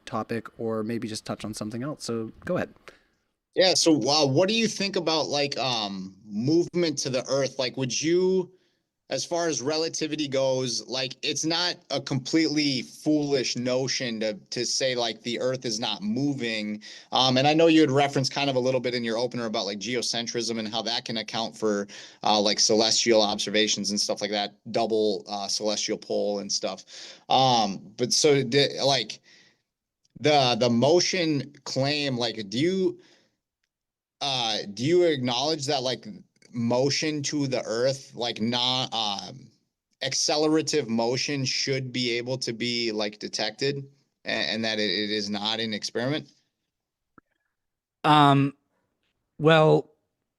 topic or maybe just touch on something else. So go ahead. Yeah, so what do you think about like movement to the earth? Like would you, as far as relativity goes, like it's not a completely foolish notion to say like the earth is not moving. And I know you had referenced kind of a little bit in your opener about like geocentrism and how that can account for like celestial observations and stuff like that, double celestial pole and stuff. But so like the motion claim, like do you acknowledge that like motion to the earth, like not accelerative motion should be able to be like detected and that it is not an experiment? Um, well,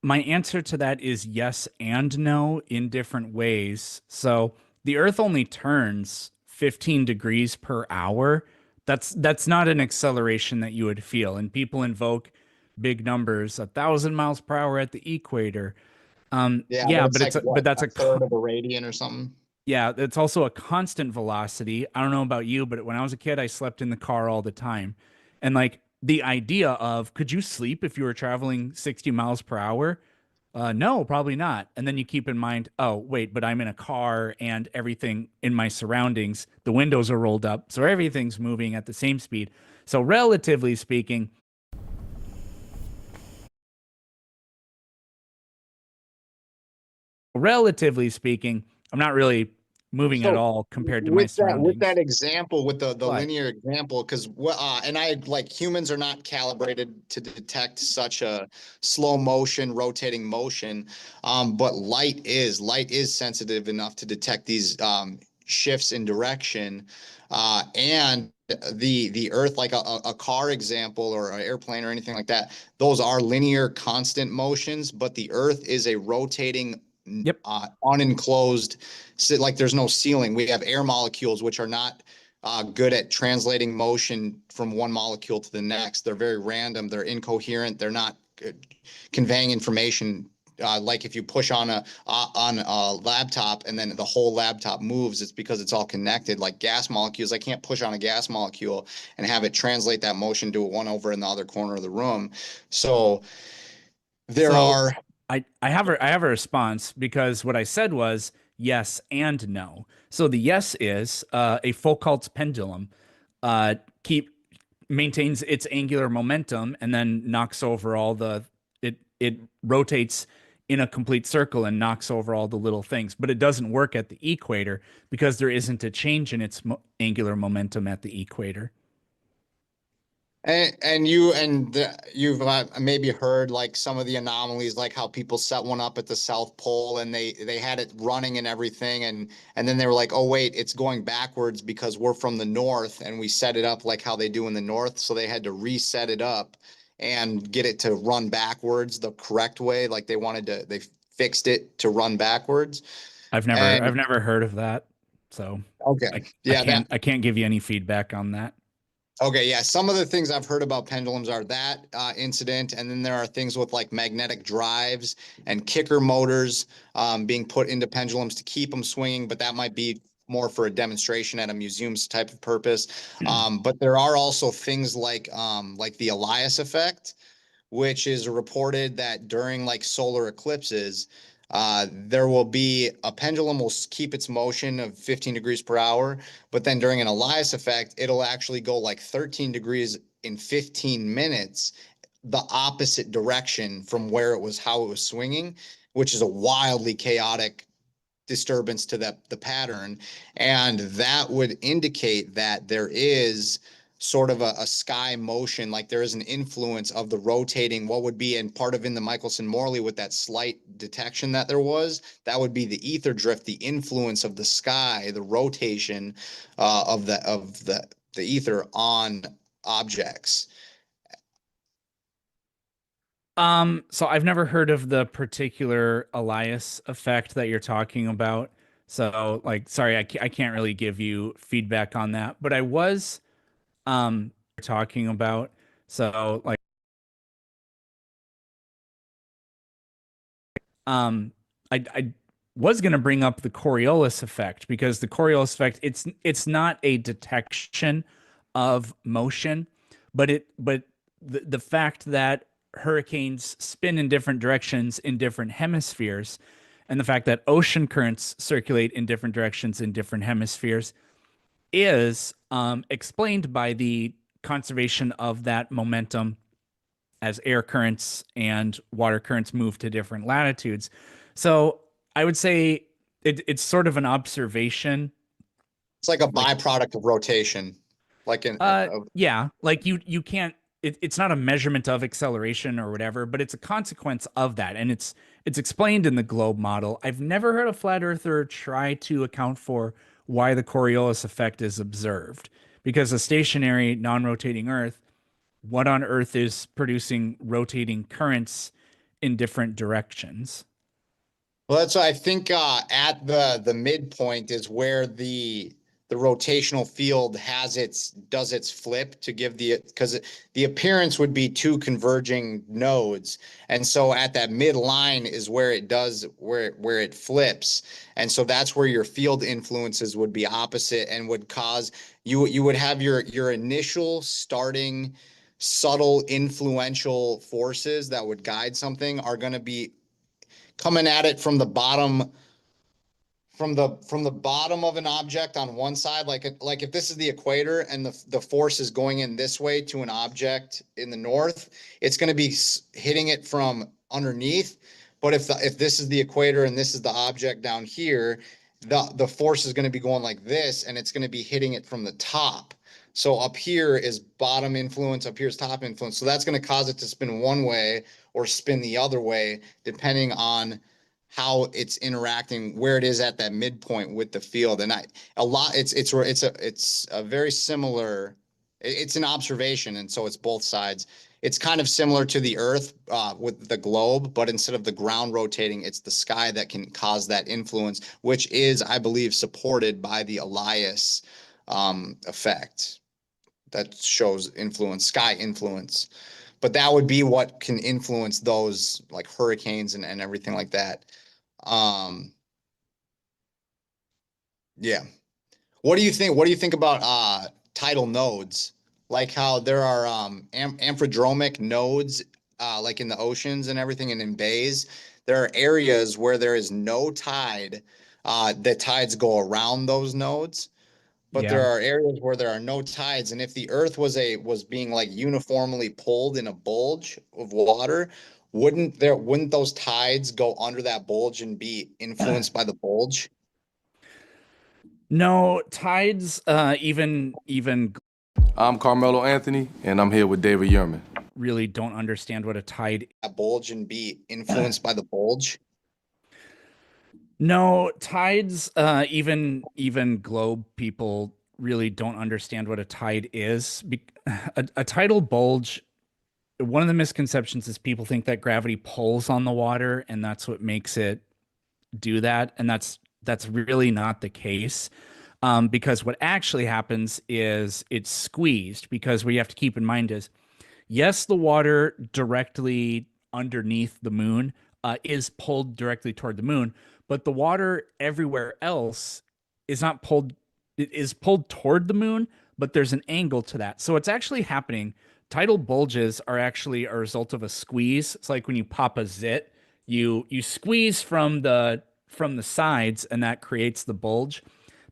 my answer to that is yes and no in different ways. So the Earth only turns 15 degrees per hour. That's not an acceleration that you would feel. And people invoke big numbers, 1,000 miles per hour at the equator. Yeah, but Yeah, it's like but what, that's a third of a radian or something? yeah, it's also a constant velocity. I don't know about you, but when I was a kid, I slept in the car all the time. And like the idea of could you sleep if you were traveling 60 miles per hour? No, probably not. And then you keep in mind, oh, wait, but I'm in a car and everything in my surroundings, the windows are rolled up, so everything's moving at the same speed. So relatively speaking, I'm not really moving at So all compared to my with surroundings. that example, with the But linear example, because what and I like humans are not calibrated to detect such a slow motion, rotating motion, but light is sensitive enough to detect these shifts in direction, and the Earth, like a car example or an airplane or anything like that, those are linear constant motions, but the Earth is a rotating yep. unenclosed, like there's no ceiling. We have air molecules, which are not good at translating motion from one molecule to the next. They're very random. They're incoherent. They're not conveying information. Like if you push on a laptop and then the whole laptop moves, it's because it's all connected. Like gas molecules, I can't push on a gas molecule and have it translate that motion to one over in the other corner of the room. So there So are. I have a response because what I said was yes and no. So the yes is a Foucault's pendulum uh, keep maintains its angular momentum and then knocks over all the it rotates in a complete circle and knocks over all the little things, but it doesn't work at the equator because there isn't a change in its angular momentum at the equator. You've maybe heard like some of the anomalies, like how people set one up at the South Pole and they had it running and everything, and then they were like, oh wait, it's going backwards because we're from the north and we set it up like how they do in the north, so they had to reset it up and get it to run backwards the correct way, like they fixed it to run backwards. And I've never heard of that, so okay, yeah, that I can't give you any feedback on that. Okay, yeah. Some of the things I've heard about pendulums are that incident, and then there are things with like magnetic drives and kicker motors being put into pendulums to keep them swinging, but that might be more for a demonstration at a museum's type of purpose. But there are also things like the Elias effect, which is reported that during like solar eclipses, there will be a pendulum will keep its motion of 15 degrees per hour, but then during an Elias effect, it'll actually go like 13 degrees in 15 minutes, the opposite direction from where it was, how it was swinging, which is a wildly chaotic disturbance to the pattern, and that would indicate that there is sort of a sky motion, like there is an influence of the rotating, what would be, and part of in the Michelson-Morley with that slight detection that there was, that would be the ether drift, the influence of the sky, the rotation of the ether on objects. So I've never heard of the particular Elias effect that you're talking about. So like, sorry, I can't really give you feedback on that, but I was talking about. So like, um, I was gonna bring up the Coriolis effect because the Coriolis effect it's not a detection of motion, but the fact that hurricanes spin in different directions in different hemispheres, and the fact that ocean currents circulate in different directions in different hemispheres is explained by the conservation of that momentum as air currents and water currents move to different latitudes. So I would say it's sort of an observation. It's like a Like, byproduct of rotation, like in, yeah, like you can't. It's not a measurement of acceleration or whatever, but it's a consequence of that, and it's explained in the globe model. I've never heard a flat earther try to account for why the Coriolis effect is observed, because a stationary, non-rotating Earth, what on earth is producing rotating currents in different directions? well, that's why I think at the midpoint is where the rotational field does its flip to give because the appearance would be two converging nodes, and so at that midline is where it does where it flips, and so that's where your field influences would be opposite and would cause you would have your initial starting subtle influential forces that would guide something are going to be coming at it from the bottom of an object on one side, like if this is the equator and the force is going in this way to an object in the north, it's going to be hitting it from underneath. But if this is the equator and this is the object down here, the force is going to be going like this, and it's going to be hitting it from the top. So up here is bottom influence, up here is top influence. So that's going to cause it to spin one way or spin the other way, depending on how it's interacting, where it is at that midpoint with the field. And it's a very similar, it's an observation, and so it's both sides. It's kind of similar to the Earth with the globe, but instead of the ground rotating, it's the sky that can cause that influence, which is, I believe, supported by the Allias effect that shows influence, sky influence. But that would be what can influence those like hurricanes and everything like that. Um, yeah. What do you think? What do you think about tidal nodes? Like how there are amphidromic nodes like in the oceans and everything and in bays. There are areas where there is no tide. The tides go around those nodes, but Yeah. there are areas where there are no tides. And if the Earth was being like uniformly pulled in a bulge of water, wouldn't those tides go under that bulge and be influenced by the bulge? No, tides, even I'm Carmelo Anthony, and I'm here with David Yerman. really don't understand what a tide. That bulge and be influenced by the bulge? No, tides, even globe people really don't understand what a tide is. A tidal bulge, one of the misconceptions is people think that gravity pulls on the water, and that's what makes it do that, and that's really not the case. Because what actually happens is it's squeezed. Because what you have to keep in mind is, yes, the water directly underneath the moon is pulled directly toward the moon, but the water everywhere else is not pulled. It is pulled toward the moon, but there's an angle to that. So it's actually happening. Tidal bulges are actually a result of a squeeze. It's like when you pop a zit, you squeeze from the sides, and that creates the bulge.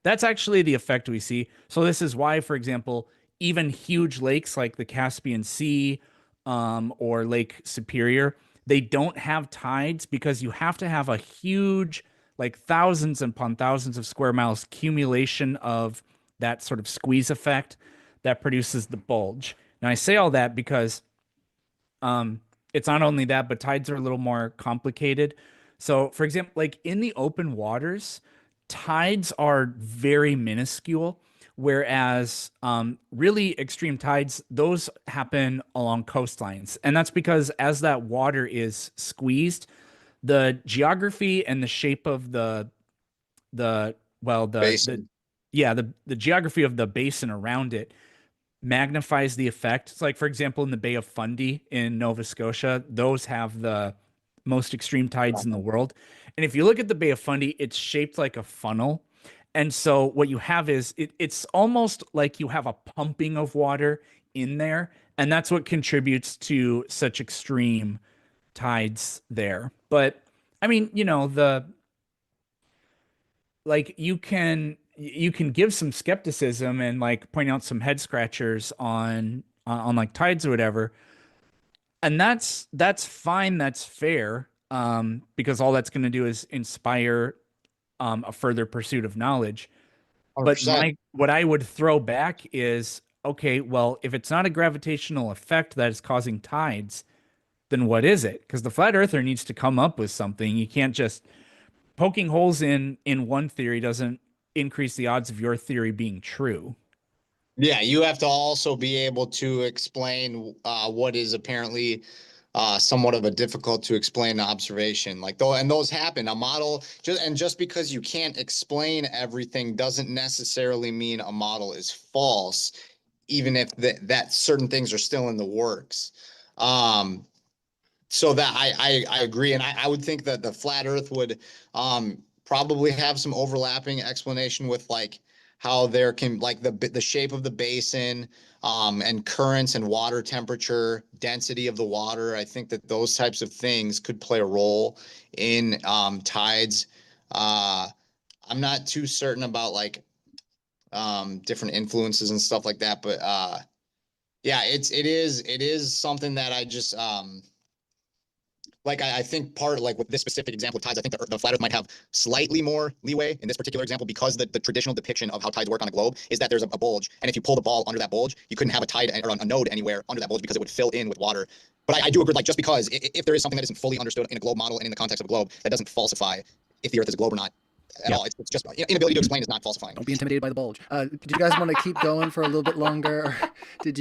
That's actually the effect we see. So this is why, for example, even huge lakes like the Caspian Sea or Lake Superior, they don't have tides because you have to have a huge, like thousands upon thousands of square miles accumulation of that sort of squeeze effect that produces the bulge. Now I say all that because it's not only that, but tides are a little more complicated. So, for example, like in the open waters, tides are very minuscule, whereas really extreme tides, those happen along coastlines. And that's because as that water is squeezed, the geography and the shape of the well, the Basin. yeah, the geography of the basin around it magnifies the effect. It's like, for example, in the Bay of Fundy in Nova Scotia, those have the most extreme tides in the world. And if you look at the Bay of Fundy, it's shaped like a funnel. And so what you have is it's almost like you have a pumping of water in there, and that's what contributes to such extreme tides there. But I mean, the like you can give some skepticism and like point out some head scratchers on like tides or whatever, and that's fine, that's fair, because all that's going to do is inspire a further pursuit of knowledge. But 100%. what I would throw back is, okay, well, if it's not a gravitational effect that is causing tides, then what is it? Because the flat earther needs to come up with something. You can't just poking holes in one theory doesn't increase the odds of your theory being true. Yeah, you have to also be able to explain what is apparently somewhat of a difficult to explain observation. Like though, and those happen. A model just because you can't explain everything doesn't necessarily mean a model is false, even if that certain things are still in the works. So that I agree, and I would think that the flat Earth would probably have some overlapping explanation with like how there can like the shape of the basin, and currents and water temperature, density of the water. I think that those types of things could play a role in tides. I'm not too certain about like different influences and stuff like that, but yeah, it is something that I just like I think part like with this specific example of tides, I think the flat Earth might have slightly more leeway in this particular example because the traditional depiction of how tides work on a globe is that there's a bulge, and if you pull the ball under that bulge, you couldn't have a tide or a node anywhere under that bulge because it would fill in with water. But I do agree, like just because if there is something that isn't fully understood in a globe model and in the context of a globe, that doesn't falsify if the Earth is a globe or not at all. It's just inability to explain is not falsifying. Don't be intimidated by the bulge. Did you guys want to keep going for a little bit longer? Or did